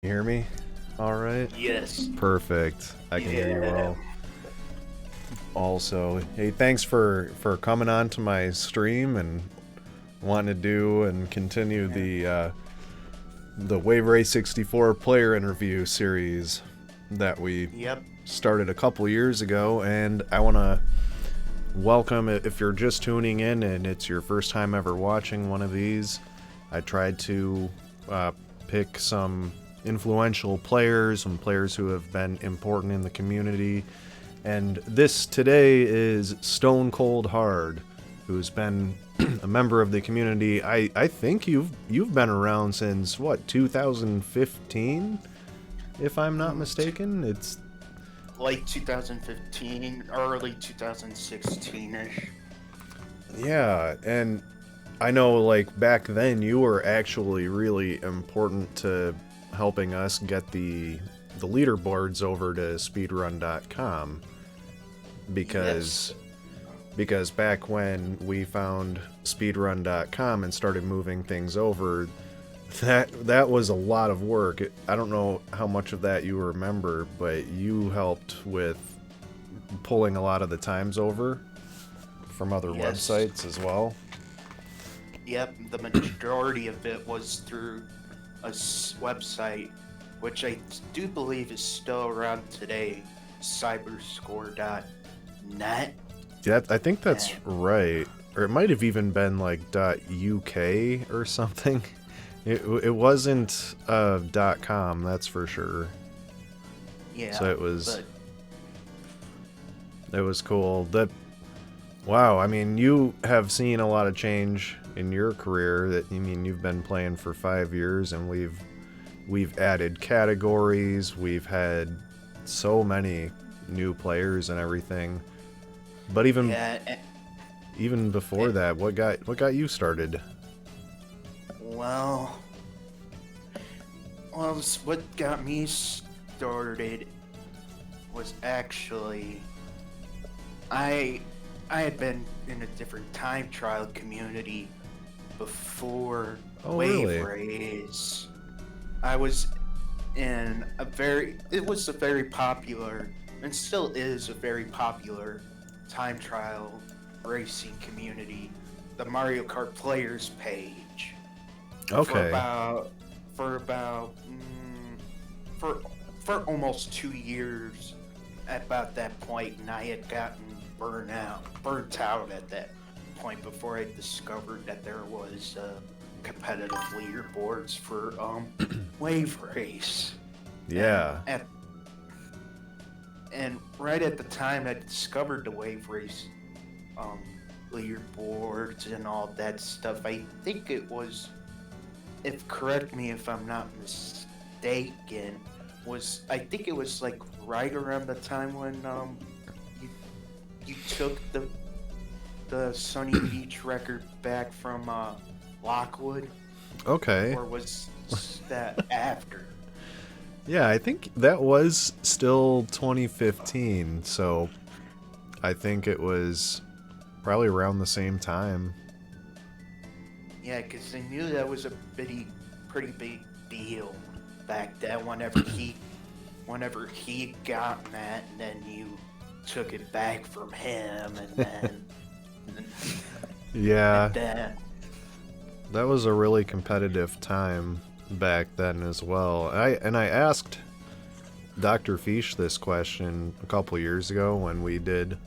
You hear me? All right. Yes. Perfect. I can hear you Yeah. well. Also, hey, thanks for coming on to my stream and wanting to do and continue the Wave Race 64 player interview series that we Yep. started a couple years ago. And I want to welcome, if you're just tuning in and it's your first time ever watching one of these, I tried to pick some influential players, some players who have been important in the community. And this today is Stonecoldhard, who's been a member of the community. I think you've been around since what, 2015, if I'm not mistaken. It's Late 2015, early 2016-ish. Yeah, and I know like back then you were actually really important to helping us get the leaderboards over to speedrun.com Yes. because because back when we found speedrun.com and started moving things over, that was a lot of work. I don't know how much of that you remember, but you helped with pulling a lot of the times over from other Yes. websites as well. Yep. The majority of it was through a website, which I do believe is still around today, cyberscore.net. Yeah, I think that's And right. Or it might have even been like .uk or something. It wasn't .com, that's for sure. So yeah, it but was cool. That Wow, I mean, you have seen a lot of change in your career. That you mean you've been playing for 5 years, and we've added categories. We've had so many new players and everything. But yeah, even before that, what got you started? well, what got me started was actually I I had been in a different time trial community before Oh, Wave really? Race. I was in it was a very popular, and still is a very popular, time trial racing community, the Mario Kart Players page. For Okay. about for about mm, for for almost 2 years at about that point, and I had gotten burnt out at that point before I discovered that there was competitive leaderboards for Wave Race, and Yeah. at and right at the time I discovered the Wave Race um, leaderboards and all that stuff. I think it was, if correct me if I'm not mistaken, was I think it was like right around the time when you you took the Sunny Beach record back from Lockwood, Okay. or was that after? Yeah, I think that was still 2015, so I think it was probably around the same time. Yeah, because I knew that was a pretty big deal back then. Whenever he gotten that, and then you took it back from him, and Yeah, then that was a really competitive time back then as well. I asked Dr. Fish this question a couple years ago when we did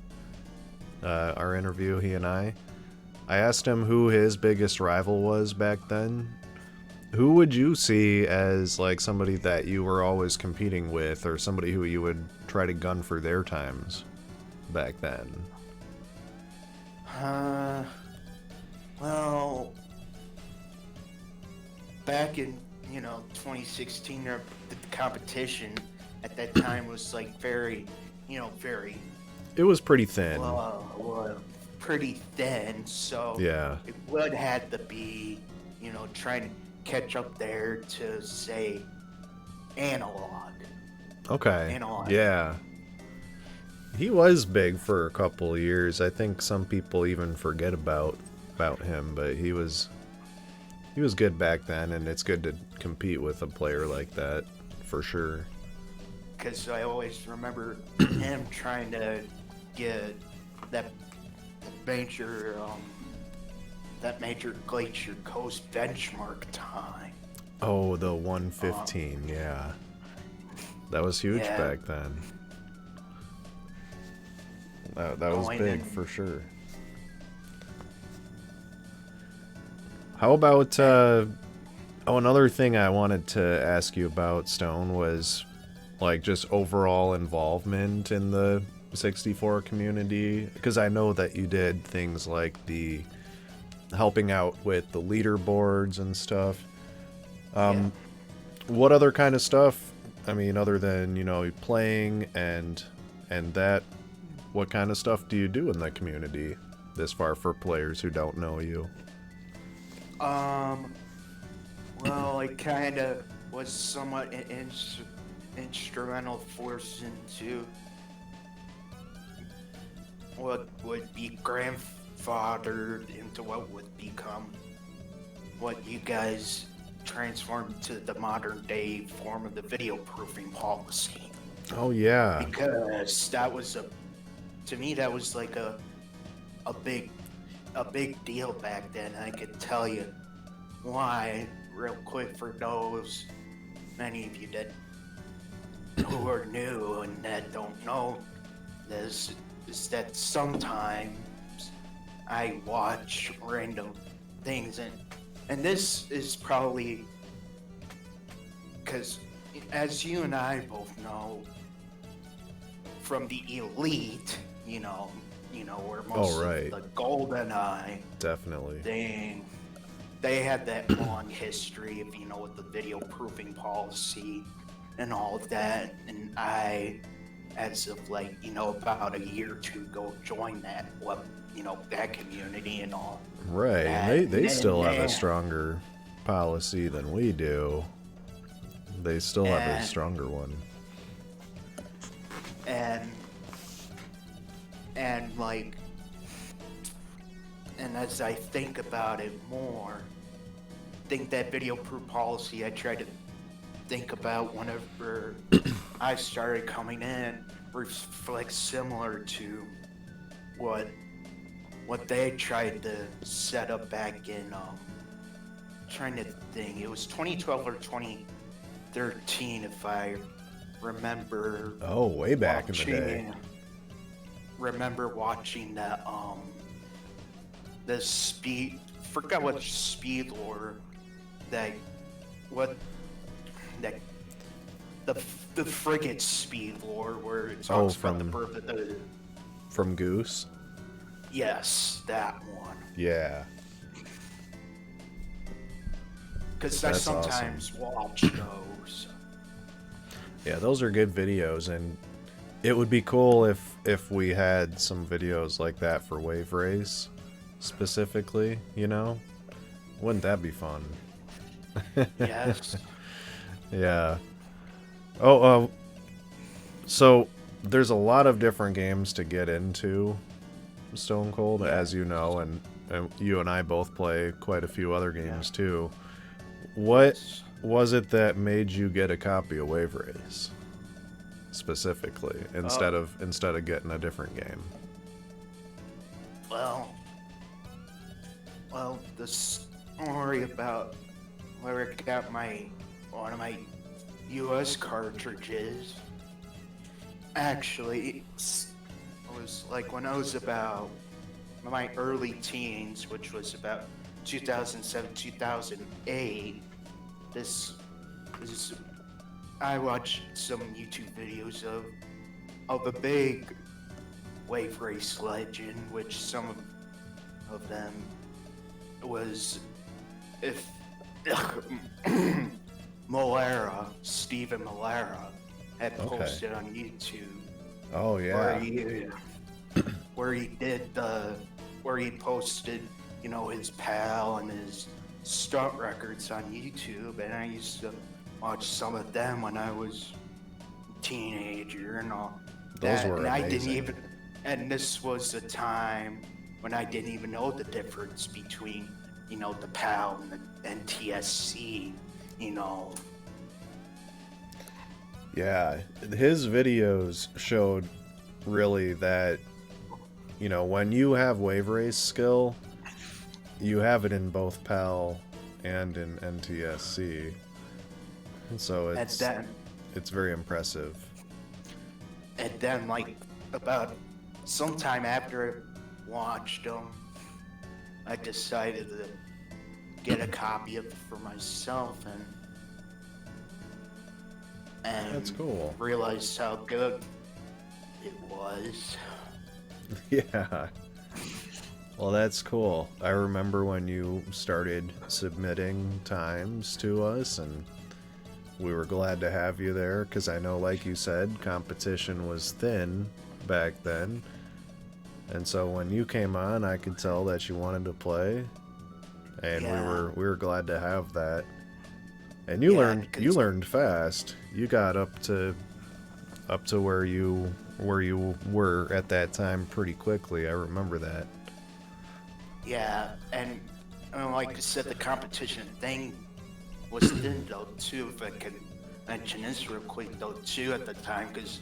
our interview, he and I. I asked him who his biggest rival was back then. Who would you see as like somebody that you were always competing with, or somebody who you would try to gun for their times back then? uh, well, back in 2016, the competition at that time was like very It was pretty thin. pretty thin, so Yeah. it would have to be, trying to catch up there to say analog, Okay. analog. Yeah. He was big for a couple of years. I think some people even forget about him, but he was good back then, and it's good to compete with a player like that. for sure. Because I always remember him trying to get that major, that major Glacier Coast benchmark time. Oh, the 1:15, yeah. That was huge Yeah. back then. That was Going big in- for sure. How about another thing I wanted to ask you about, Stone, was like just overall involvement in the 64 community, because I know that you did things like the helping out with the leaderboards and stuff. Yeah. What other kind of stuff? I mean, other than, you know, playing and that, what kind of stuff do you do in the community this far for players who don't know you? Well, I kind of was somewhat instrumental force into what would be grandfathered into what would become what you guys transformed to the modern day form of the video proofing policy. Oh yeah. Because that was to me that was like a big deal back then. I could tell you why real quick for those many of you that who are new and that don't know this, is that sometimes I watch random things, and this is probably because, as you and I both know, from the elite, where most right. of the golden eye Definitely. thing, they had that long history of, with the video proofing policy and all of that. And I, as of like, about a year or two ago, joined that, that community and all. Right. that. They still have Yeah. a stronger policy than we do. They still have a And- stronger one. And like, and as I think about it more, think that video proof policy I try to think about whenever I started coming in reflects similar to what they tried to set up back in trying to think, it was 2012 or 2013 if I remember. Oh, way back in the day. Remember watching that the speed, forgot what speed lore that the frigate speed lore where it talks about the birth of the, From Goose? yes, that one. Yeah. Because I That's sometimes watch those. Yeah, those are good videos, and it would be cool if we had some videos like that for Wave Race specifically, Wouldn't that be fun? Yes. Yeah. Oh, so there's a lot of different games to get into, Stone Cold, as you know, and you and I both play quite a few other games too. What was it that made you get a copy of Wave Race specifically instead of getting a different game? Well, the story about where I got one of my US cartridges actually was like when I was about my early teens, which was about 2007, 2008. I watched some YouTube videos of a big Wave Race legend, which some of them was Stephen Malera had posted on YouTube. Oh yeah. Where he posted, his PAL and his stunt records on YouTube, and I used to watch some of them when I was a teenager and all. Those were and amazing. I didn't even, and this was a time when I didn't even know the difference between, the PAL and the NTSC, Yeah, his videos showed really that, you know, when you have wave race skill, you have it in both PAL and in NTSC. So And then, it's very impressive. like, about sometime after I watched them, I decided to get a copy of it for myself and That's cool. realized how good it was. Yeah. Well, that's cool. I remember when you started submitting times to us, and we were glad to have you there because I know, like you said, competition was thin back then. And so when you came on, I could tell that you wanted to play, and we were glad to have that. And you learned fast. You got up to where you were at that time pretty quickly. I remember that. Yeah, and like I said, the competition thing was thin though too. If I could mention this real quick though too at the time, because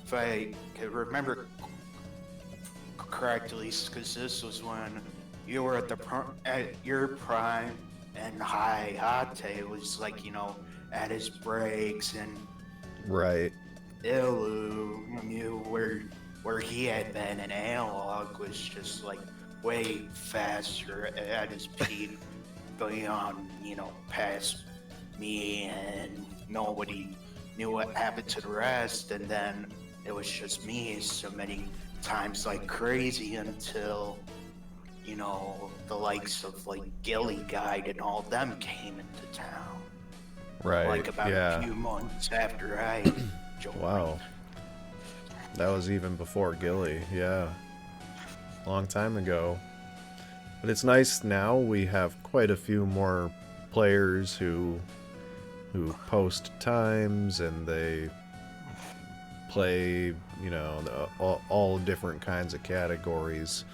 if I could remember correctly, because this was when you were at your prime, and Hayate was like, you know, at his breaks, and Right. Ilu, where he had been an analog, was just like way faster at his peak, going on, you know, past me, and nobody knew what happened to the rest. And then it was just me submitting times like crazy until, you know, the likes of like Gilly Guide and all them came into town. Right. Like about yeah. a few months after I joined. Wow. That was even before Gilly. Yeah. Long time ago. But it's nice now we have quite a few more players who post times, and they play, you know, all different kinds of categories.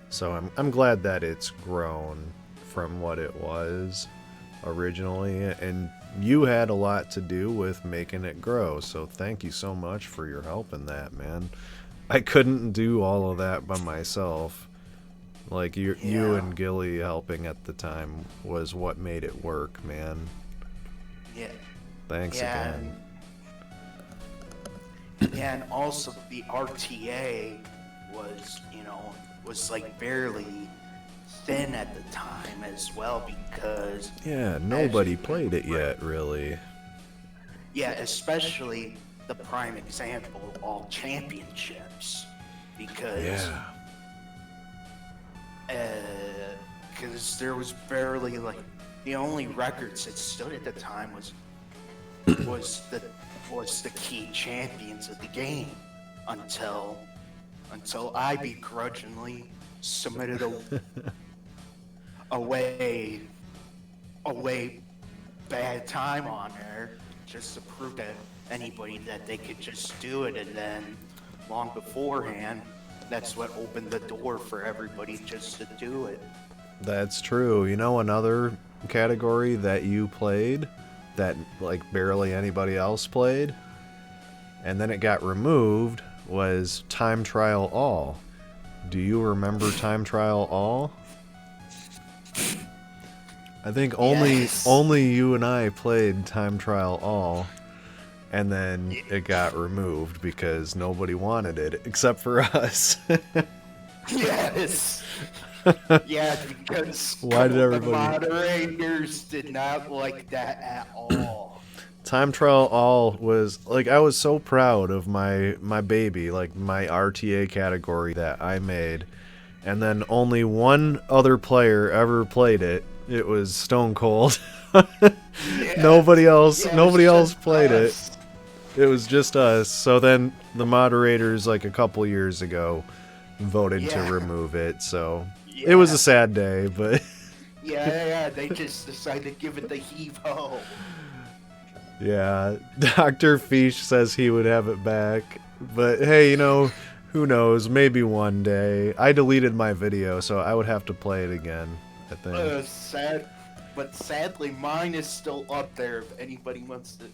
So I'm glad that it's grown from what it was originally, and you had a lot to do with making it grow. So thank you so much for your help in that, man. I couldn't do all of that by myself. Like you and Gilly helping at the time was what made it work, man. Yeah. Thanks again. And also the RTA was, you know, was like barely thin at the time as well, because nobody played it yet, really. Yeah, especially the prime example, all championships, because there was barely, like, the only records that stood at the time was the key champions of the game, until I begrudgingly submitted a way bad time on there, just to prove to anybody that they could just do it. And then long beforehand, that's what opened the door for everybody just to do it. That's true. You know, another category that you played that like barely anybody else played, and then it got removed, was Time Trial All. Do you remember Time Trial All? I think only you and I played Time Trial All, and then it got removed because nobody wanted it except for us. Yes. Yeah, because Why did everybody? The moderators did not like that at all. Time Trial All was like, I was so proud of my baby, like my RTA category that I made, and then only one other player ever played it. It was Stone Cold. Nobody else played it. It was just us. So then the moderators, like a couple years ago, voted to remove it. So it was a sad day, but they just decided to give it the heave-ho. Yeah, Dr. Fish says he would have it back, but hey, you know, who knows? Maybe one day. I deleted my video, so I would have to play it again, I think. Sadly, mine is still up there if anybody wants to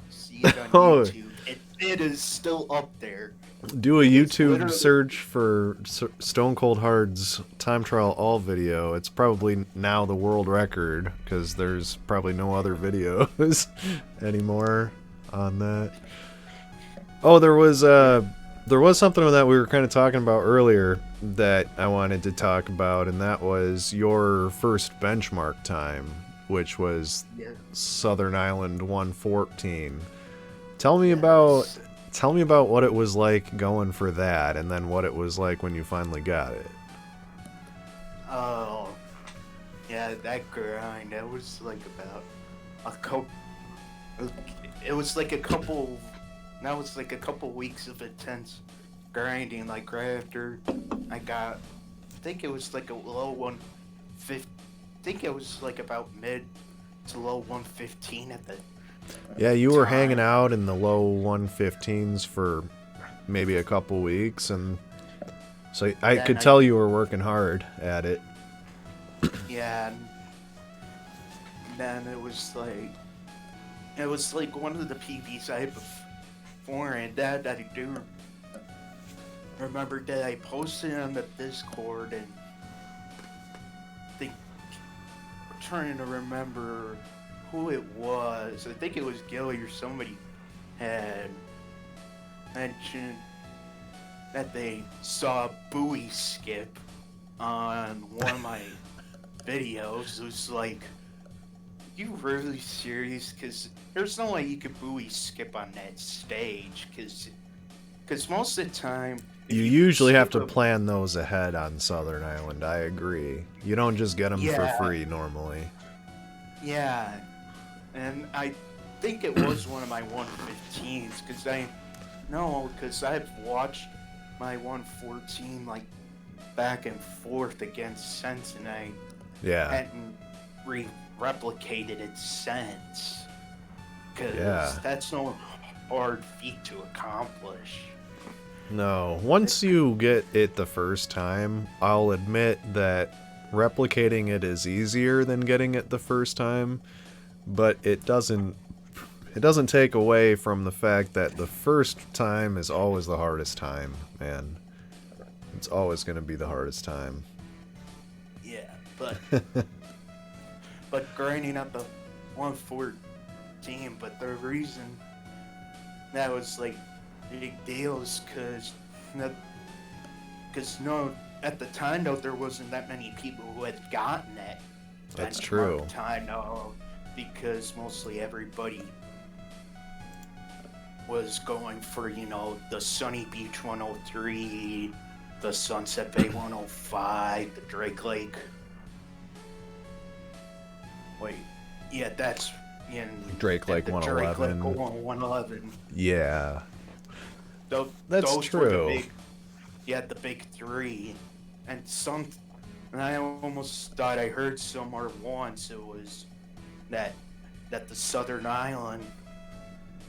see it on YouTube. it is still up there. Do a It is YouTube literally, search for Stonecoldhard's time trial all video. It's probably now the world record because there's probably no other videos anymore on that. Oh, there was something that we were kind of talking about earlier that I wanted to talk about, and that was your first benchmark time, which was yeah, Southern Island 114. Tell me about yes. tell me about what it was like going for that, and then what it was like when you finally got it. Oh, yeah, that grind. That was like about a couple. It was like a couple. That was like a couple weeks of intense grinding. Like right after I got, I think it was like a low 150. I think it was like about mid to low 115 at the Yeah, you were hanging time. out in the low 115s for maybe a couple weeks, and so I Then could I, tell you were working hard at it. yeah, and then it was like one of the PBs I had before, and that I do remember that I posted on the Discord, and think trying to remember who it was. I think it was Gilly or somebody had mentioned that they saw a buoy skip on one of my videos. It was like, you really serious? Because there's no way you could buoy skip on that stage. Because most of the time, if You you usually have skip to a, plan those ahead on Southern Island. I agree. You don't just get them for yeah, free normally. yeah, and I think it was one of my 115s because because I've watched my 114 like back and forth against Sense, and I Yeah. hadn't replicated it since Yeah. because that's no hard feat to accomplish. No. Once you get it the first time, I'll admit that replicating it is easier than getting it the first time, but it doesn't take away from the fact that the first time is always the hardest time, man. It's always going to be the hardest time. Yeah, but grinding at the 114, but the reason that was like big deal is because no, at the time though there wasn't that many people who had gotten it That's benchmark true. time though, because mostly everybody was going for the Sunny Beach 103, the Sunset Bay 105, the Drake Lake. Wait, yeah, that's in Drake Lake the Drake Lake 111. 111. Yeah. Those, That's those were the true. big, yeah, the big three, and I almost thought I heard somewhere once it was that the Southern Island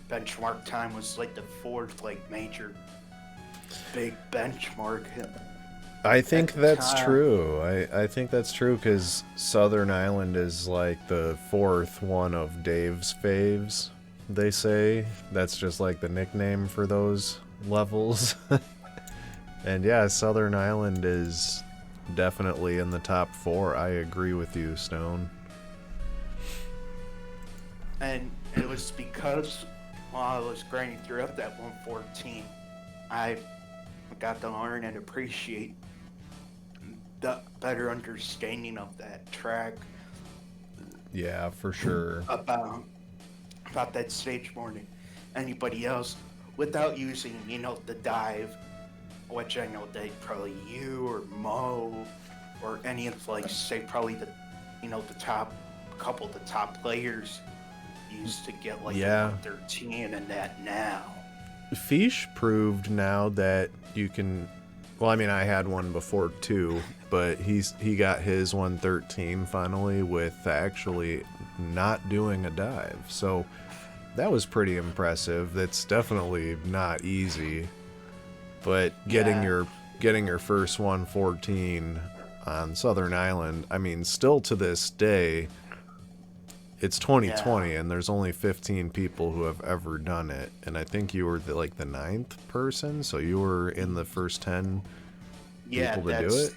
benchmark time was like the fourth like major big benchmark I at think the that's time. true. I think that's true because Southern Island is like the fourth one of Dave's faves, they say. That's just like the nickname for those levels. And yeah, Southern Island is definitely in the top four. I agree with you, Stone. And it was because while I was grinding throughout that 114, I got to learn and appreciate the better understanding of that track Yeah, for sure. about that stage more than anybody else without using, the dive, which I know that probably you or Mo or any of like say probably the top couple of the top players used to get like a Yeah. 113 and that now. Fish proved now that you can. Well, I mean, I had one before too, but he got his 113 finally with actually not doing a dive. So that was pretty impressive. That's definitely not easy, but getting Yeah, your first 114 on Southern Island, I mean, still to this day, it's 2020 and there's only 15 people who have ever done it, and I think you were the ninth person, so you were in the first 10 Yeah, people to do it.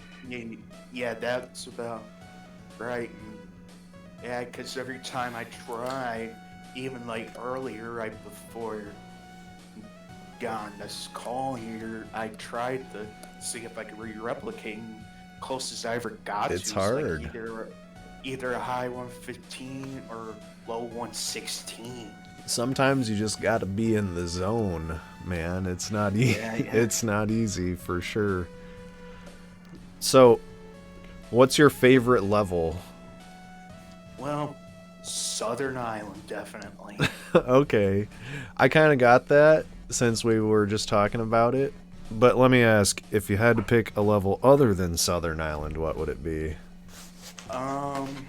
yeah, that's about right. Yeah, because every time I try, even like earlier, right before got on this call here, I tried to see if I could re-replicate. And closest I ever got It's to was like hard. either a high 115 or low 116. Sometimes you just gotta be in the zone, man. It's not Yeah, yeah. it's not easy for sure. So, what's your favorite level? Well, Southern Island, definitely. Okay, I kind of got that since we were just talking about it. But let me ask, if you had to pick a level other than Southern Island, what would it be? Um,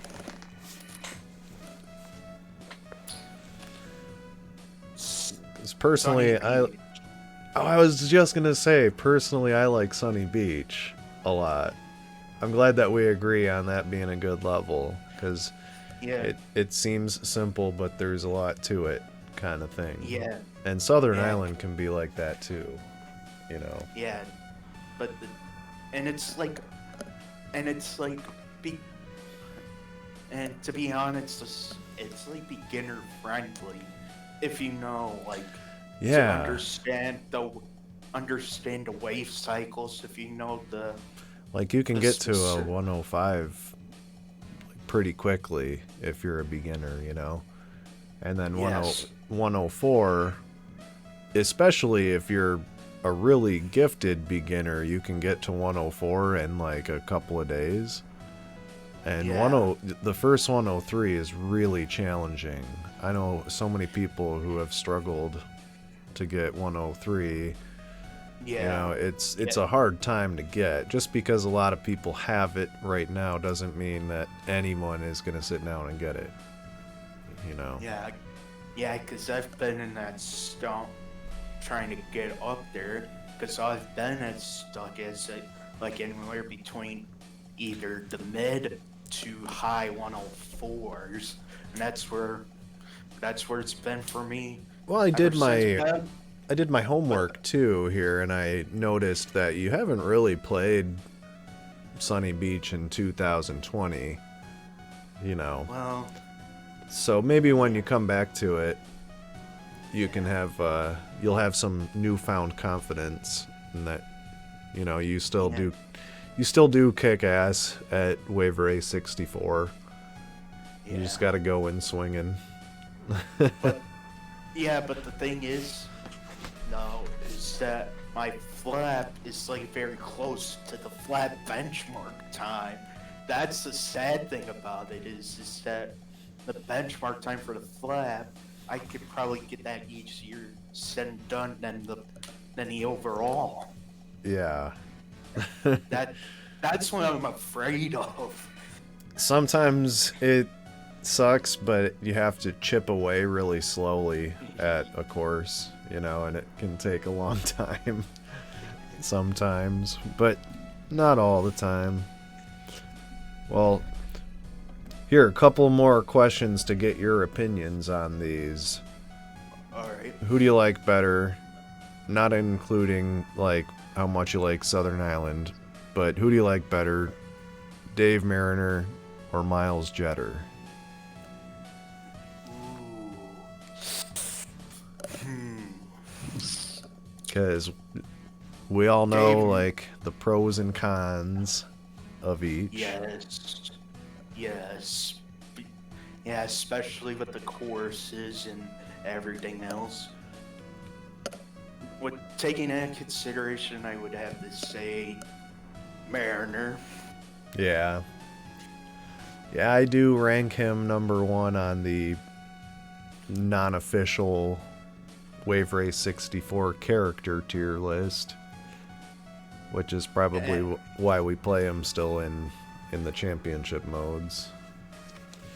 'Cause personally, Sunny Beach. I was just gonna say, personally, I like Sunny Beach a lot. I'm glad that we agree on that being a good level, because Yeah, it seems simple, but there's a lot to it, kind of thing. yeah, And Southern yeah, Island can be like that too, you know. yeah. But and it's like be and to be honest, it's like beginner friendly if you know like to Yeah, understand the wave cycles, if you know like you can the get to a specific. 105 pretty quickly if you're a beginner, you know. And then 10 Yes. 104, especially if you're a really gifted beginner, you can get to 104 in like a couple of days. And Yeah. the first 103 is really challenging. I know so many people who have struggled to get 103. You know, Yeah. it's Yeah. a hard time to get. Just because a lot of people have it right now doesn't mean that anyone is going to sit down and get it, you know. Yeah. Yeah, because I've been in that stump trying to get up there. Because I've been as stuck as like anywhere between either the mid to high 104s, and that's where it's been for me Well, ever since. I did my But homework too here, and I noticed that you haven't really played Sunny Beach in 2020, you know. well, So maybe when yeah, you come back to it, you can yeah, have you'll have some newfound confidence in that, you know, yeah, you still do kick ass at Wave Ray 64. You just yeah. got to go in swinging. But yeah, but the thing is, no, is that my flap is like very close to the flap benchmark time. That's the sad thing about it is that the benchmark time for the flap, I could probably get that easier said and done than the overall. Yeah. That that's what I'm afraid of. Sometimes it sucks, but you have to chip away really slowly at a course, you know, and it can take a long time sometimes, but not all the time. Well, here, a couple more questions to get your opinions on these. All right. Who do you like better? Not including, like, how much you like Southern Island, but who do you like better, Dave Mariner or Miles Jeter? Ooh. Hmm. Because we all know, Dave. like, the pros and cons of each. Yes. Yes. Be- Yeah, especially with the courses and everything else. With taking into consideration, I would have to say Mariner. Yeah. Yeah, I do rank him number one on the non-official Wave Race 64 character tier list, which is probably And why we play him still in the championship modes.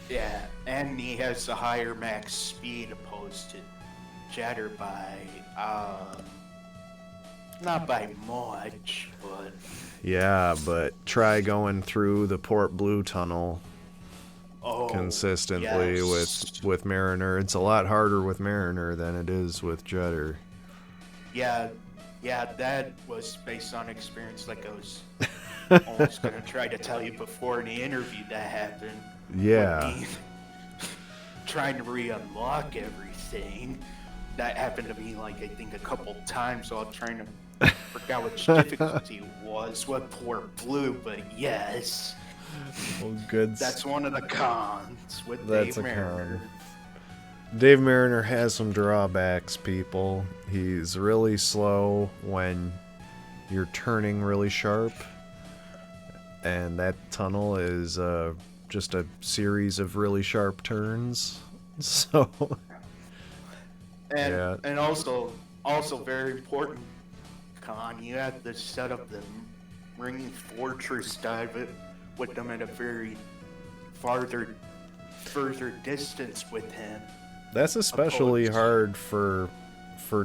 yeah, and he has the higher max speed opposed to Jeter by not by much, but Yeah, but try going through the Port Blue tunnel. Oh, consistently yes. with Mariner. It's a lot harder with Mariner than it is with Jetter. Yeah, yeah, that was based on experience. Like I was almost gonna try to tell you before in the interview that happened with Yeah, me trying to re-unlock everything. That happened to me like I think a couple times while trying to forgot which difficulty it was, what port blue, but yes, well, good. that's one of the cons with That's Dave a con. Mariner. Dave Mariner has some drawbacks, people. He's really slow when you're turning really sharp, and that tunnel is just a series of really sharp turns. So, And yeah, and also very important con, you have to set up the ring fortress dive it with them at a very further distance with him. that's especially Opposed, hard for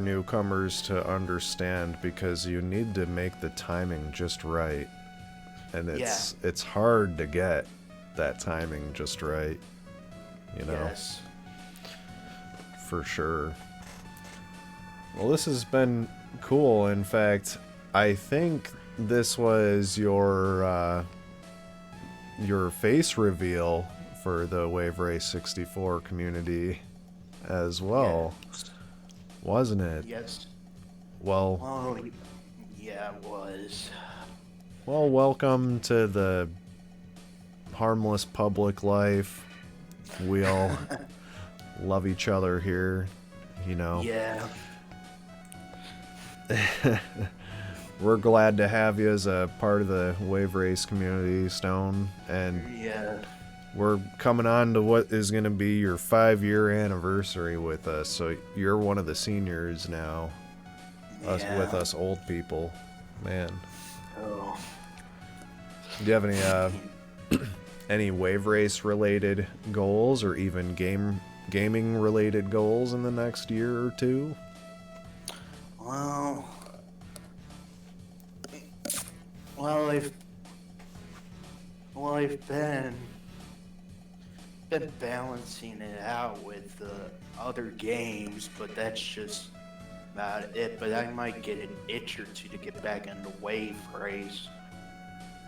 newcomers to understand because you need to make the timing just right, and yeah, it's hard to get that timing just right, you know, yes. for sure. Well, this has been cool. In fact, I think this was your face reveal for the Wave Race 64 community as well, Yes. wasn't it? Yes. Well, Well, yeah, it was. welcome to the harmless public life. We all love each other here, you know. Yeah. We're glad to have you as a part of the Wave Race community, Stone, and Yeah. we're coming on to what is going to be your 5-year anniversary with us. So you're one of the seniors now, us Yeah. with us old people, man. Oh. Do you have any Wave Race related goals, or even gaming related goals in the next year or two? Well, well, I've been balancing it out with other games, but that's just about it. But I might get an itch or two to get back into Wave Race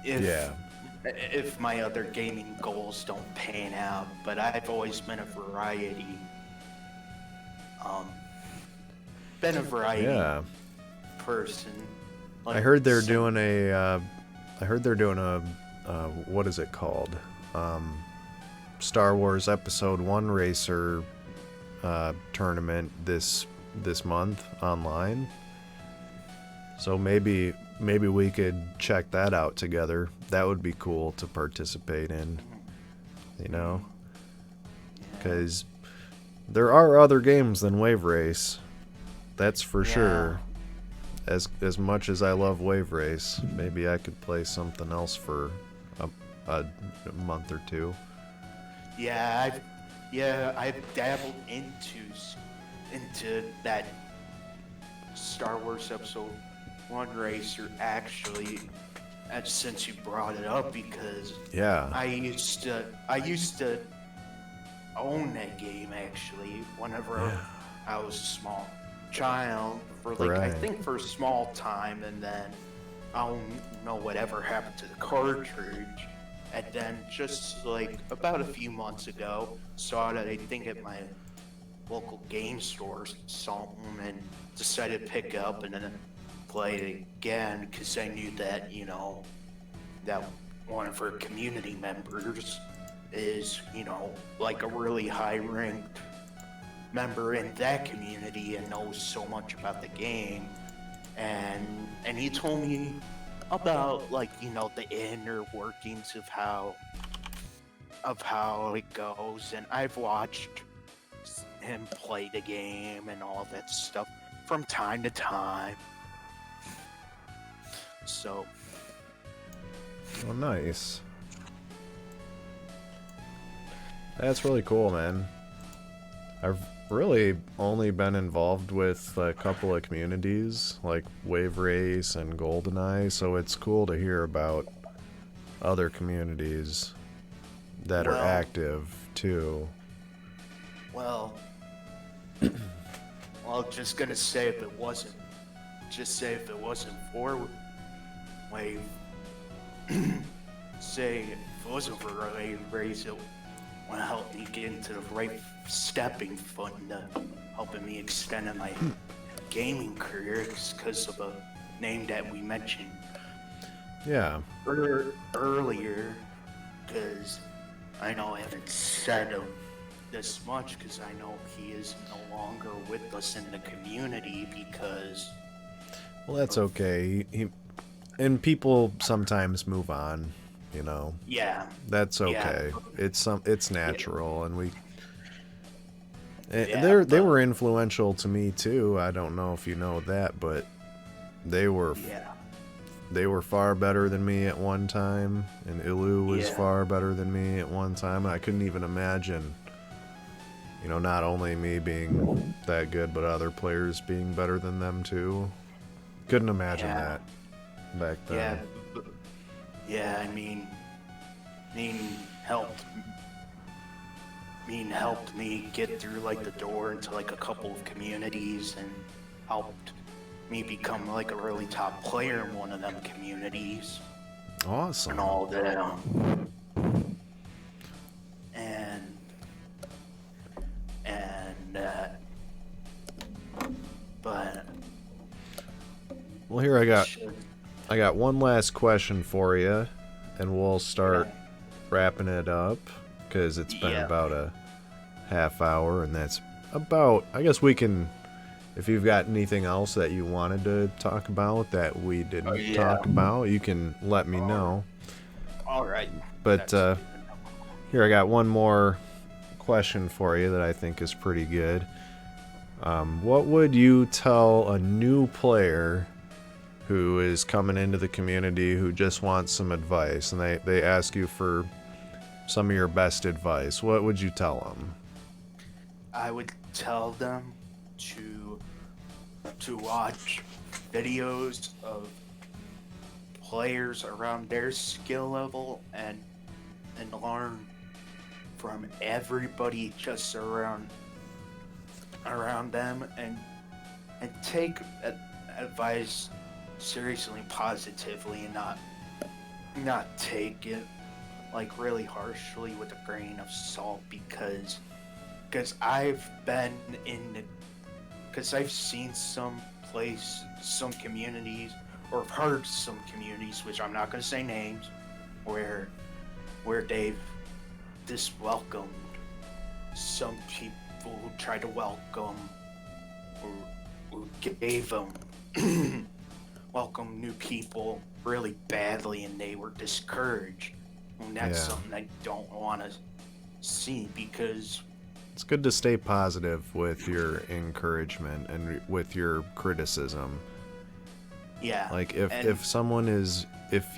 if Yeah. if my other gaming goals don't pan out. But I've always been a um, variety Yeah. person. I Like heard they're some, doing a what is it called? Star Wars Episode 1 Racer tournament this month online. So maybe we could check that out together. That would be cool to participate in, you know? Cuz there are other games than Wave Race. That's for sure. As much as I love Wave Race, maybe I could play something else for a month or two. I've dabbled into that Star Wars Episode 1 racer actually, since you brought it up, because Yeah. I used to own that game actually whenever Yeah. I was a small child for I Right. think for a small time, and then I don't know whatever happened to the cartridge, and then just like about a few months ago saw it, I think, at my local game store or something, and decided to pick up and then play it again because I knew that that one of our community members is like a really high ranked member in that community and knows so much about the game, and he told me about the inner workings of how it goes, and I've watched him play the game and all that stuff from time to time. So Oh, nice. That's really cool, man. I've really only been involved with a couple of communities, like Wave Race and GoldenEye, so it's cool to hear about other communities that are Well, active too. well, well, just gonna say if it wasn't, just say if it wasn't for Wave, say if it wasn't for Wave Race, it would help me get into the right stepping foot into helping me extend my gaming career because of a name that we mentioned Yeah. earlier. Because I know I haven't said this much because I know he is no longer with us in the community because Well, that's okay. And people sometimes move on, you know. yeah, That's yeah, okay. It's natural, and yeah, they but were influential to me too. I don't know if you know that, but they were yeah, they were far better than me at one time, and Ilu was yeah, far better than me at one time. I couldn't even imagine, not only me being that good, but other players being better than them too. Couldn't imagine yeah, that back yeah, then. yeah. Mean helped helped me get through like the door into like a couple of communities and helped me become like a really top player in one of them communities and Awesome. all that. And and but Well, here should, I got one last question for you, and we'll start wrapping it up because it's been yeah, about a half hour, and that's about. I guess we can. If you've got anything else that you wanted to talk about that we didn't yeah. talk about, you can let me know. All right. But That's good. here, I got one more question for you that I think is pretty good. What would you tell a new player who is coming into the community who just wants some advice, and they ask you for some of your best advice? What would you tell them? I would tell them to watch videos of players around their skill level and learn from everybody just around them and take advice seriously and positively and not take it like really harshly with a grain of salt because I've been in the because I've seen some communities or heard some communities, which I'm not going to say names, where they've diswelcomed some people who tried to welcome or gave them welcome new people really badly, and they were discouraged. And that's something I don't want to see because it's good to stay positive with your encouragement and with your criticism. yeah, Like if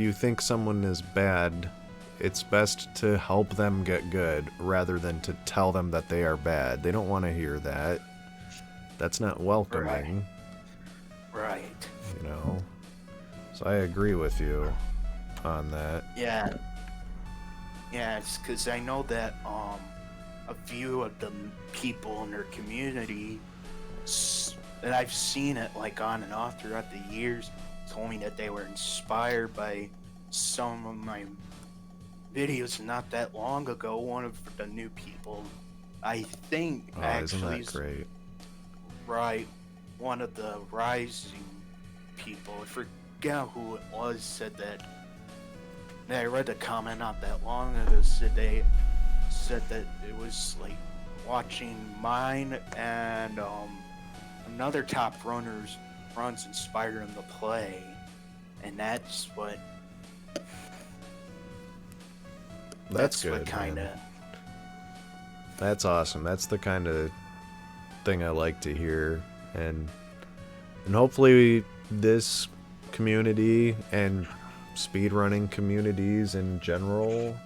you think someone is bad, it's best to help them get good rather than to tell them that they are bad. They don't want to hear that. That's not welcoming. Right. So I agree with you on that. Yeah. Yeah, it's because I know that a few of the people in their community, and I've seen it like on and off throughout the years, told me that they were inspired by some of my videos not that long ago. One of the new people, I think, actually, isn't that great? right, one of the rising people, I forget who it was, said that. I read a comment not that long ago. Said that it was like watching mine and another top runs inspired him to play, and that's what. That's good. Kind of. That's awesome. That's the kind of thing I like to hear, and hopefully this community and speedrunning communities in general,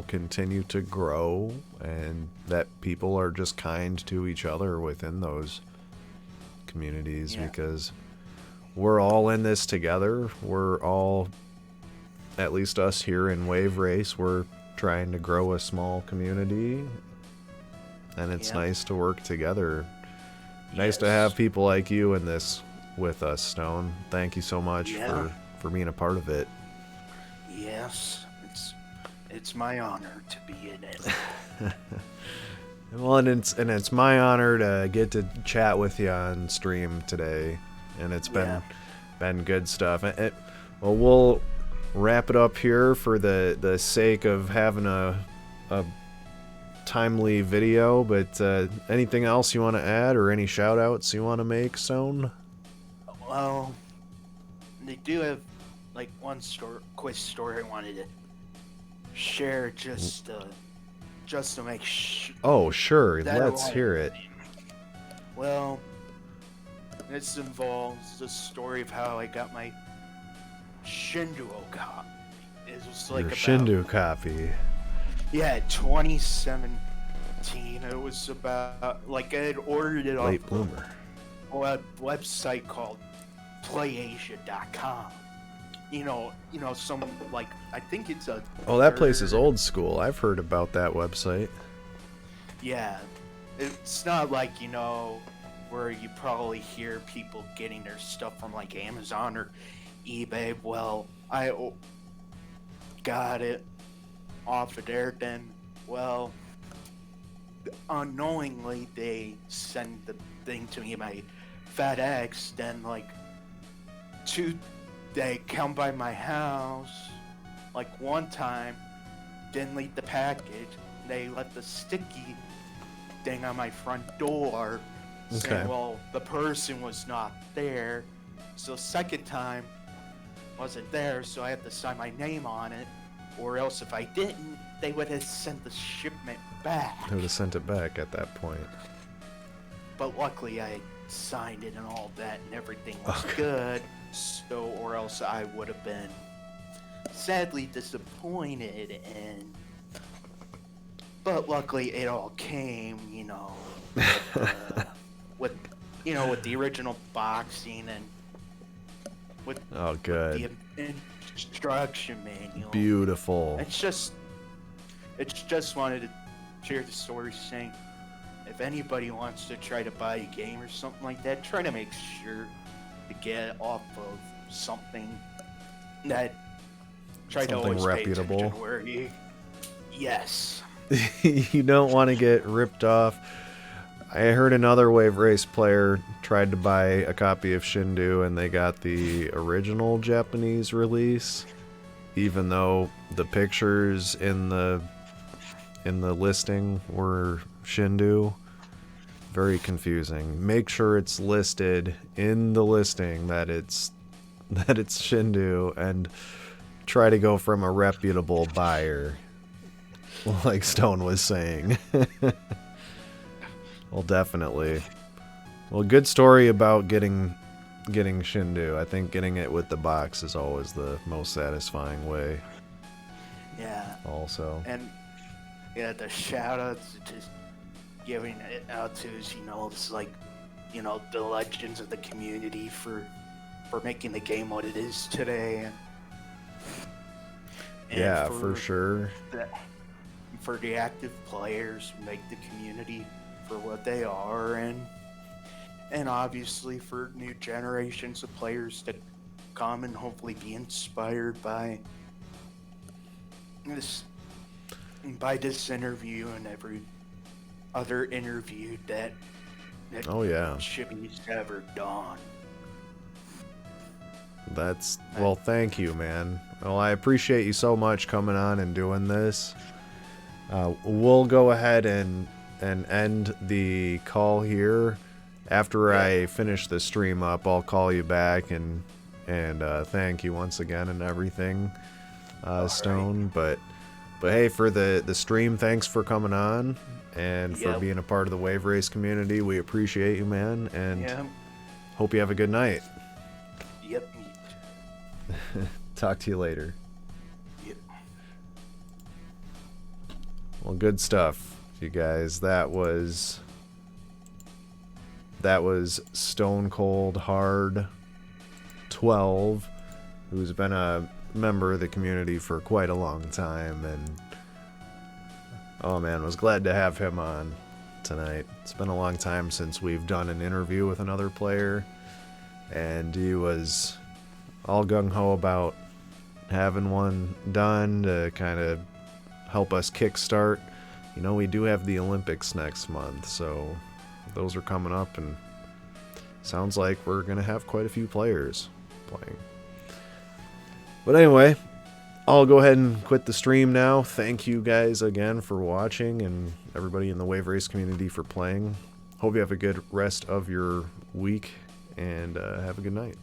continue to grow, and that people are just kind to each other within those communities because we're all in this together. We're all, at least us here in Wave Race, we're trying to grow a small community, and it's nice to work together. Nice to have people like you in this with us, Stone. Thank you so much for being a part of it. Yes, it's my honor to be in it. Well, and it's my honor to get to chat with you on stream today, and it's been good stuff. Well, we'll wrap it up here for the sake of having a timely video. But anything else you want to add, or any shout outs you want to make, Stone? Well, they do have like one quick story I wanted to share just to make sure. Oh, sure. Let's hear it. Well, this involves the story of how I got my Shindu copy. It was like your Shindu copy. Yeah, 2017. It was about like I had ordered it Late off bloomer. A website called PlayAsia.com. You know, some like I think it's a. Oh, that place is old school. I've heard about that website. Yeah, it's not like where you probably hear people getting their stuff from like Amazon or eBay. Well, I got it off of there. Then, well, unknowingly they send the thing to me by FedEx. Then like they come by my house, like one time, didn't leave the package. They left the sticky thing on my front door, saying, well, the person was not there. So second time, wasn't there, so I had to sign my name on it, or else if I didn't, they would have sent the shipment back. They would have sent it back at that point. But luckily I signed it and all that, and everything was good. So, or else I would have been sadly disappointed. But luckily it all came, with the original boxing and with good. The instruction manual. Beautiful. It's just wanted to share the story, saying if anybody wants to try to buy a game or something like that, try to make sure to get off of something that to always reputable. Pay attention where yes. You don't want to get ripped off. I heard another Wave Race player tried to buy a copy of Shindu and they got the original Japanese release, even though the pictures in the listing were Shindu. Very confusing. Make sure it's listed in the listing that it's Shindu, and try to go from a reputable buyer, like Stone was saying. Well, definitely. Well, good story about getting Shindu. I think getting it with the box is always the most satisfying way. Yeah. Also. And the shout outs just giving it out to is, it's like, the legends of the community for making the game what it is today. And yeah, for sure. For the active players who make the community for what they are, and obviously for new generations of players to come and hopefully be inspired by this interview and every other interview that Chibi's ever done. Well, thank you, man. Well, I appreciate you so much coming on and doing this. We'll go ahead and end the call here. After I finish the stream up, I'll call you back and thank you once again and everything, Stone. Right. But hey, for the stream, thanks for coming on and for being a part of the Wave Race community. We appreciate you, man, and hope you have a good night. Yep. Talk to you later. Yep. Well, good stuff, you guys. That was Stonecoldhard 12, who's been a member of the community for quite a long time, and Oh man, was glad to have him on tonight. It's been a long time since we've done an interview with another player, and he was all gung-ho about having one done to kind of help us kickstart. You know, we do have the Olympics next month, so those are coming up, and sounds like we're going to have quite a few players playing. But anyway, I'll go ahead and quit the stream now. Thank you guys again for watching, and everybody in the Wave Race community for playing. Hope you have a good rest of your week, and have a good night.